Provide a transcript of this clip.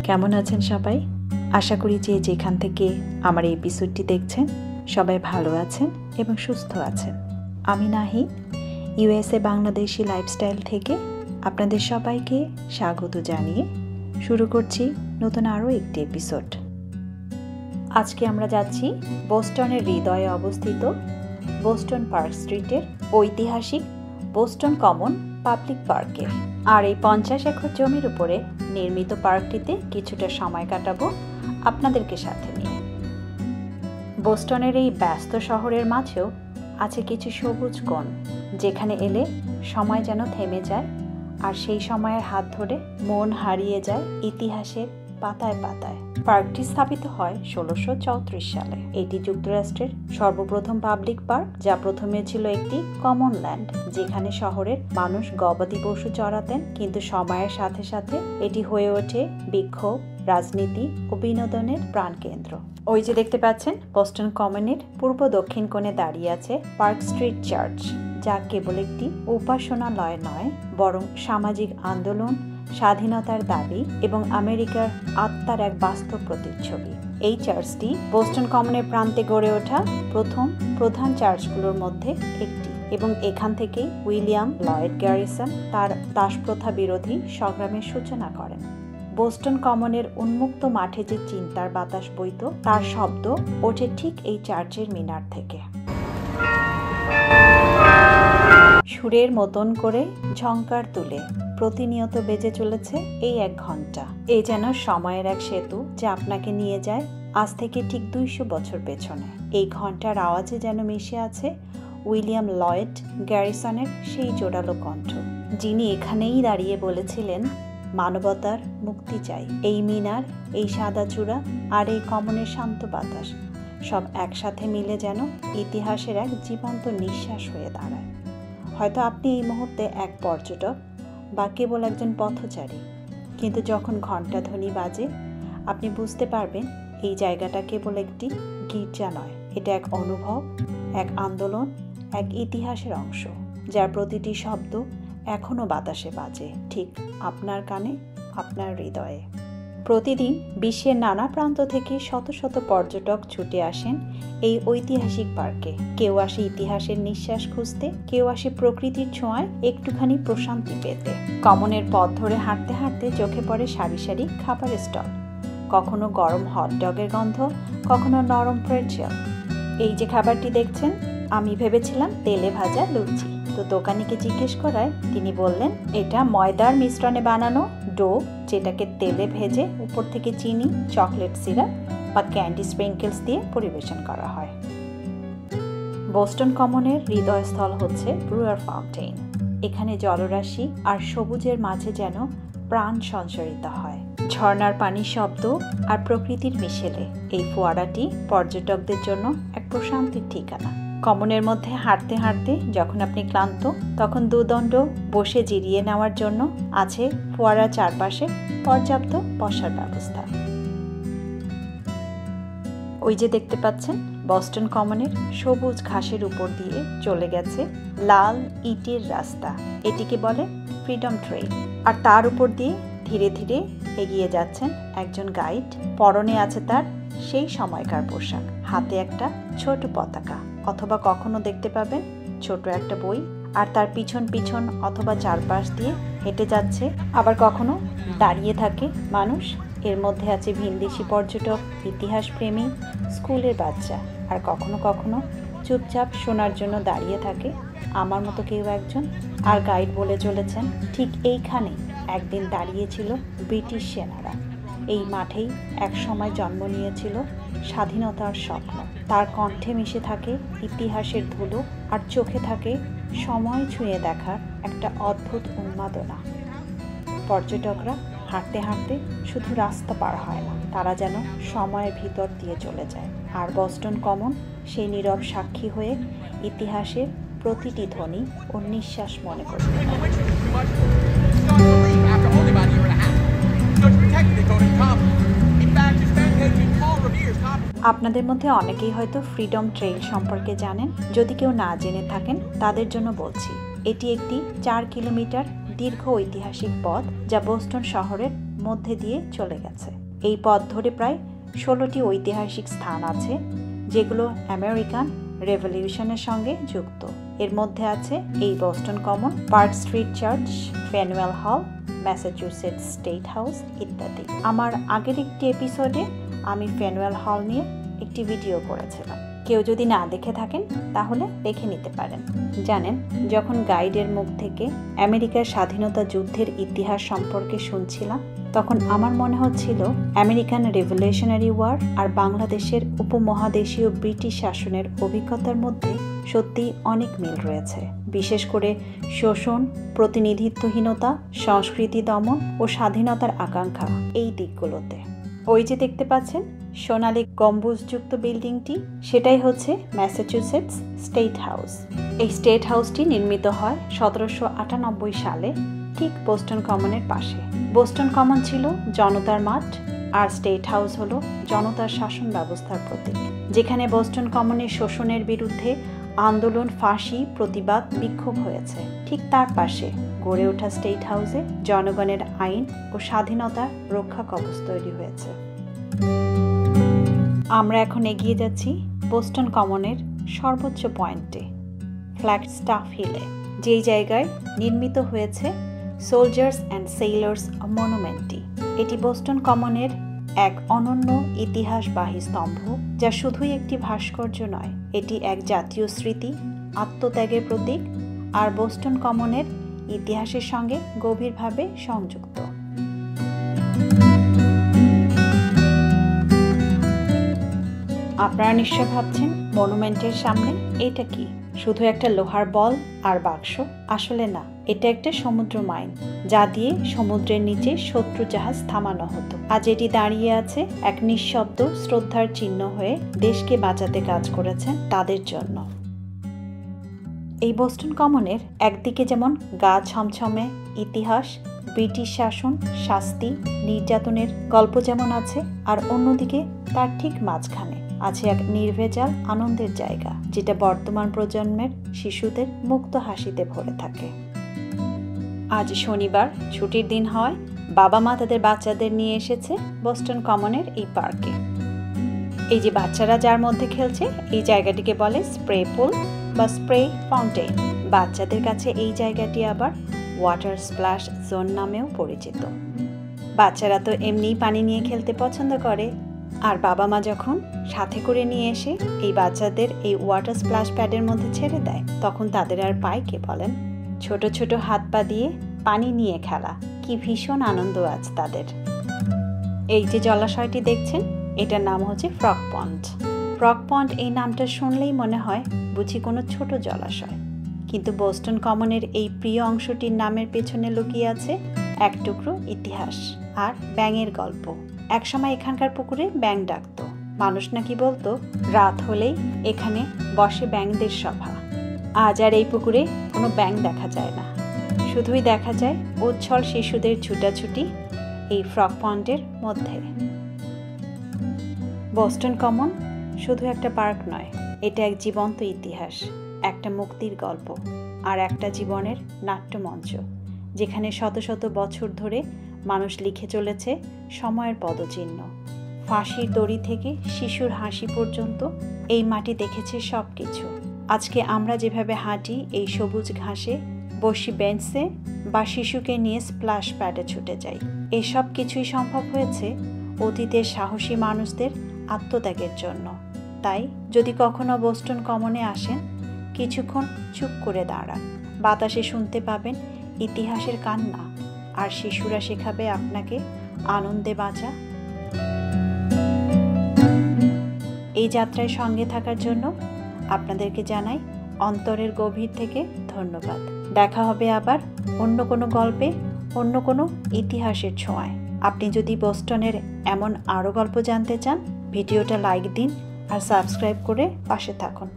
কেমন আছেন সবাই? আশা করি যে যেখান থেকে আমার এই এপিসোডটি দেখছেন সবাই ভালো আছেন এবং সুস্থ আছেন। আমি নাহিদ, ইউএসএ বাংলাদেশি লাইফস্টাইল থেকে আপনাদের সবাইকে স্বাগত জানিয়ে শুরু করছি নতুন আরও একটি এপিসোড। আজকে আমরা যাচ্ছি বোস্টনের হৃদয়ে অবস্থিত বোস্টন পার্ক স্ট্রিটের ঐতিহাসিক বোস্টন কমন পাবলিক পার্কে। আর এই 50 একর জমির উপরে নির্মিত পার্কটিতে কিছুটা সময় কাটাবো আপনাদেরকে সাথে নিয়ে। বোস্টনের এই ব্যস্ত শহরের মাঝেও আছে কিছু সবুজ কোণ, যেখানে এলে সময় যেন থেমে যায় আর সেই সময়ের হাত ধরে মন হারিয়ে যায় ইতিহাসের পাতায় পাতায়। পার্কটি স্থাপিত হয় 1634 সালে। এটি যুক্তরাষ্ট্রের সর্বপ্রথম পাবলিক পার্ক, যা প্রথমে ছিল একটি কমন ল্যান্ড, যেখানে শহরের মানুষ গবাদি পশু চড়াতেন, কিন্তু সময়ের সাথে সাথে এটি হয়ে ওঠে বিক্ষোভ, রাজনীতি ও বিনোদনের প্রাণকেন্দ্র। ওই যে দেখতে পাচ্ছেন, বোস্টন কমনের পূর্ব দক্ষিণ কোণে দাঁড়িয়ে আছে পার্ক স্ট্রিট চার্চ, যা কেবল একটি উপাসনালয় নয়, বরং সামাজিক আন্দোলন, স্বাধীনতার দাবি এবং আমেরিকার আত্মার এক বাস্তব প্রতিচ্ছবি। এই চার্চটি বোস্টন কমনের প্রান্তে গড়ে ওঠা প্রথম প্রধান চার্চগুলোর মধ্যে একটি, এবং এখান থেকেই উইলিয়াম লয়েড গ্যারিসন তার দাসপ্রথা বিরোধী সংগ্রামের সূচনা করেন। বোস্টন কমনের উন্মুক্ত মাঠে যে চিন্তার বাতাস বইত, তার শব্দ ওঠে ঠিক এই চার্চের মিনার থেকে। সুরের মতন করে ঝংকার তুলে প্রতিনিয়ত বেজে চলেছে এই 1 ঘন্টা। এই যেন সময়ের এক সেতু, যা আপনাকে নিয়ে যায় আজ থেকে ঠিক 200 বছর পেছনে। এই ঘন্টার আওয়াজে যেন মিশে আছে উইলিয়াম লয়েড গ্যারিসনের সেই জোরালো কণ্ঠ, যিনি এখানেই দাঁড়িয়ে বলেছিলেন, মানবতার মুক্তি চাই। এই মিনার, এই সাদা চূড়া আর এই কমনের শান্ত বাতাস সব একসাথে মিলে যেন ইতিহাসের এক জীবন্ত নিঃশ্বাস হয়ে দাঁড়ায়। হয়তো আপনি এই মুহূর্তে এক পর্যটক বা কেবল একজন পথচারী, কিন্তু যখন ঘণ্টাধ্বনি বাজে আপনি বুঝতে পারবেন এই জায়গাটা কেবল একটি গির্জা নয়, এটা এক অনুভব, এক আন্দোলন, এক ইতিহাসের অংশ, যার প্রতিটি শব্দ এখনও বাতাসে বাজে, ঠিক আপনার কানে, আপনার হৃদয়ে। প্রতিদিন বিশ্বের নানা প্রান্ত থেকে শত শত পর্যটক ছুটে আসেন এই ঐতিহাসিক পার্কে। কেউ আসে ইতিহাসের নিঃশ্বাস খুঁজতে, কেউ আসে প্রকৃতির ছোঁয়ায় একটুখানি প্রশান্তি পেতে। কমনের পথ ধরে হাঁটতে হাঁটতে চোখে পড়ে সারি সারি খাবারের স্টল, কখনো গরম হটডগের গন্ধ, কখনো নরম প্রেটজেল। এই যে খাবারটি দেখছেন, আমি ভেবেছিলাম তেলে ভাজা লুচি। তো দোকানিকে জিজ্ঞেস করায় তিনি বললেন, এটা ময়দার মিশ্রণে বানানো ডো, যেটাকে তেলে ভেজে উপর থেকে চিনি, চকলেট সিরাপ বা ক্যান্ডি স্প্রিঙ্কেলস দিয়ে পরিবেশন করা হয়। বোস্টন কমনের হৃদয়স্থল হচ্ছে ব্রুয়ার ফাউন্টেন। এখানে জলরাশি আর সবুজের মাঝে যেন প্রাণ সঞ্চারিত হয়। ঝর্ণার পানির শব্দ আর প্রকৃতির মিশেলে এই ফোয়ারাটি পর্যটকদের জন্য এক প্রশান্তির ঠিকানা। কমনের মধ্যে হাঁটতে হাঁটতে যখন আপনি ক্লান্ত, তখন দুদণ্ড বসে জিরিয়ে নেওয়ার জন্য আছে ফোয়ারার চারপাশে পর্যাপ্ত বসার ব্যবস্থা। ওই যে দেখতে পাচ্ছেন, বোস্টন কমনের সবুজ ঘাসের উপর দিয়ে চলে গেছে লাল ইটের রাস্তা, এটিকে বলে ফ্রিডম ট্রেইল। আর তার উপর দিয়ে ধীরে ধীরে এগিয়ে যাচ্ছেন একজন গাইড। পরনে আছে তার সেই সময়কার পোশাক, হাতে একটা ছোট পতাকা, অথবা কখনো দেখতে পাবেন ছোট একটা বই, আর তার পিছন পিছন অথবা চারপাশ দিয়ে হেঁটে যাচ্ছে আবার কখনো দাঁড়িয়ে থাকে মানুষ। এর মধ্যে আছে ভিনদেশি পর্যটক, ইতিহাস প্রেমী, স্কুলের বাচ্চা, আর কখনো কখনো চুপচাপ শোনার জন্য দাঁড়িয়ে থাকে আমার মতো কেউ একজন। আর গাইড বলে চলেছেন, ঠিক এইখানেই একদিন দাঁড়িয়েছিল ব্রিটিশ সেনারা, এই মাঠেই এক সময় জন্ম নিয়েছিল স্বাধীনতার স্বপ্ন। তার কণ্ঠে মিশে থাকে ইতিহাসের ধুলো, আর চোখে থাকে সময় ছুঁয়ে দেখার একটা অদ্ভুত উন্মাদনা। পর্যটকরা হাঁটতে হাঁটতে শুধু রাস্তা পার হয় না, তারা যেন সময়ের ভিতর দিয়ে চলে যায়। আর বোস্টন কমন সেই নীরব সাক্ষী হয়ে ইতিহাসের প্রতিটি ধ্বনি ও নিঃশ্বাস মনে করে। আপনাদের মধ্যে অনেকেই হয়তো ফ্রিডম ট্রেইল সম্পর্কে জানেন। যদি কেউ না জেনে থাকেন, তাদের জন্য বলছি, এটি একটি 4 কিলোমিটার দীর্ঘ ঐতিহাসিক পথ যা বোস্টন শহরের মধ্যে দিয়ে চলে গেছে। এই পথ ধরে প্রায় 16টি ঐতিহাসিক স্থান আছে যেগুলো আমেরিকান রেভলিউশনের সঙ্গে যুক্ত। এর মধ্যে আছে এই Boston Common, Park Street Church, Faneuil Hall, Massachusetts state house ইত্যাদি। আমার আগের একটি এপিসোডে আমি ফ্যানুয়েল হল নিয়ে একটি ভিডিও করেছিলাম। কেউ যদি না দেখে থাকেন তাহলে দেখে নিতে পারেন। জানেন, যখন গাইডের মুখ থেকে আমেরিকার স্বাধীনতা যুদ্ধের ইতিহাস সম্পর্কে শুনছিলাম তখন আমার মনে হচ্ছিল আমেরিকান রেভলিউশনারি ওয়ার আর বাংলাদেশের উপমহাদেশীয় ব্রিটিশ শাসনের অভিজ্ঞতার মধ্যে সত্যি অনেক মিল রয়েছে, বিশেষ করে শোষণ, প্রতিনিধিত্বহীনতা, সংস্কৃতি দমন ও স্বাধীনতার আকাঙ্ক্ষা এই দিকগুলোতে। ওই যে দেখতে পাচ্ছেন সোনালী গম্বুজযুক্ত বিল্ডিংটি, সেটাই হচ্ছে ম্যাসাচুসেটস স্টেট হাউস। এই স্টেট হাউসটি নির্মিত হয় 1798 সালে ঠিক বোস্টন কমনের পাশে। বোস্টন কমন ছিল জনতার মাঠ আর স্টেট হাউস হলো জনতার শাসন ব্যবস্থার প্রতীক। যেখানে বোস্টন কমনের শোষণের বিরুদ্ধে আন্দোলন, ফাঁসি, প্রতিবাদ, বিক্ষোভ হয়েছে, ঠিক তার পাশে গড়ে ওঠা স্টেট হাউসে জনগণের আইন ও স্বাধীনতার রক্ষা কবচ তৈরি হয়েছে। আমরা এখন এগিয়ে যাচ্ছি বোস্টন কমনের সর্বোচ্চ পয়েন্টে, ফ্ল্যাগস্টাফ হিলে, যেই জায়গায় নির্মিত হয়েছে সোলজার্স অ্যান্ড সেইলার্স মনুমেন্টটি। এটি বোস্টন কমনের এক অনন্য ইতিহাসবাহী স্তম্ভ, যা শুধুই একটি ভাস্কর্য নয়, এটি এক জাতীয় স্মৃতি, আত্মত্যাগের প্রতীক আর বোস্টন কমনের ইতিহাসের সঙ্গে গভীরভাবে সংযুক্ত। আপনারা নিশ্চয় ভাবছেন মনুমেন্টের সামনে এটা কি, শুধু একটা লোহার বল আর বাক্স? আসলে না, এটা একটা সমুদ্র মাইন যা দিয়ে সমুদ্রের নিচে শত্রু জাহাজ থামানো হতো। আজ এটি দাঁড়িয়ে আছে এক নিঃশব্দ শ্রদ্ধার চিহ্ন হয়ে, দেশকে বাঁচাতে কাজ করেছেন তাদের জন্য। এই বোস্টন কমনের একদিকে যেমন গা ছমছমে ইতিহাস, ব্রিটিশ শাসন, শাস্তি, নির্যাতনের গল্প যেমন আছে, আর অন্যদিকে তার ঠিক মাঝখানে আছে এক নির্ভেজাল আনন্দের জায়গা, যেটা বর্তমান প্রজন্মের শিশুদের মুক্ত হাসিতে ভরে থাকে। আজ শনিবার, ছুটির দিন হয়, বাবা মা তাদের বাচ্চাদের নিয়ে এসেছে বোস্টন কমনের এই পার্কে। এই যে বাচ্চারা যার মধ্যে খেলছে, এই জায়গাটিকে বলে স্প্রে পুল বা স্প্রে ফাউন্টেন। বাচ্চাদের কাছে এই জায়গাটি আবার ওয়াটার স্প্ল্যাশ জোন নামেও পরিচিত। বাচ্চারা তো এমনিই পানি নিয়ে খেলতে পছন্দ করে, আর বাবা মা যখন সাথে করে নিয়ে এসে এই বাচ্চাদের এই ওয়াটার স্প্ল্যাশ প্যাডের মধ্যে ছেড়ে দেয়, তখন তাদের আর পায় কে বলেন? ছোট ছোট হাত পা দিয়ে পানি নিয়ে খেলা, কি ভীষণ আনন্দ আজ তাদের। এই যে জলাশয়টি দেখছেন, এটার নাম হচ্ছে ফ্রগ পন্ড। ফ্রগ পন্ড এই নামটা শুনলেই মনে হয় বুঝি কোনো ছোট জলাশয়, কিন্তু বোস্টন কমনের এই প্রিয় অংশটির নামের পেছনে লুকিয়ে আছে এক টুকরো ইতিহাস আর ব্যাঙের গল্প। একসময় এখানকার পুকুরে ব্যাঙ ডাকতো। মানুষ নাকি বলতো রাত হলেই এখানে বসে ব্যাঙদের সভা। আজ আর এই পুকুরে কোনো ব্যাঙ দেখা যায় না, শুধুই দেখা যায় উচ্ছল শিশুদের ছুটাছুটি এই ফ্রগ পন্ডের মধ্যে। বোস্টন কমন শুধু একটা পার্ক নয়, এটা এক জীবন্ত ইতিহাস, একটা মুক্তির গল্প আর একটা জীবনের নাট্যমঞ্চ, যেখানে শত শত বছর ধরে মানুষ লিখে চলেছে সময়ের পদচিহ্ন। ফাঁসির দড়ি থেকে শিশুর হাসি পর্যন্ত এই মাটি দেখেছে সব কিছু। আজকে আমরা যেভাবে হাঁটি এই সবুজ ঘাসে, বসি বেঞ্চে বা শিশুকে নিয়ে স্প্ল্যাশ প্যাডে ছুটে যাই, এসব কিছুই সম্ভব হয়েছে অতীতের সাহসী মানুষদের আত্মত্যাগের জন্য। তাই যদি কখনো বোস্টন কমনে আসেন, কিছুক্ষণ চুপ করে দাঁড়ান, বাতাসে শুনতে পাবেন ইতিহাসের কান্না, আর শিশুরা শেখাবে আপনাকে আনন্দে বাঁচা। এই যাত্রায় সঙ্গে থাকার জন্য আপনাদেরকে জানাই অন্তরের গভীর থেকে ধন্যবাদ। দেখা হবে আবার অন্য কোনো গল্পে, অন্য কোনো ইতিহাসের ছোঁয়ায়। আপনি যদি বোস্টনের এমন আরও গল্প জানতে চান, ভিডিওটা লাইক দিন আর সাবস্ক্রাইব করে পাশে থাকুন।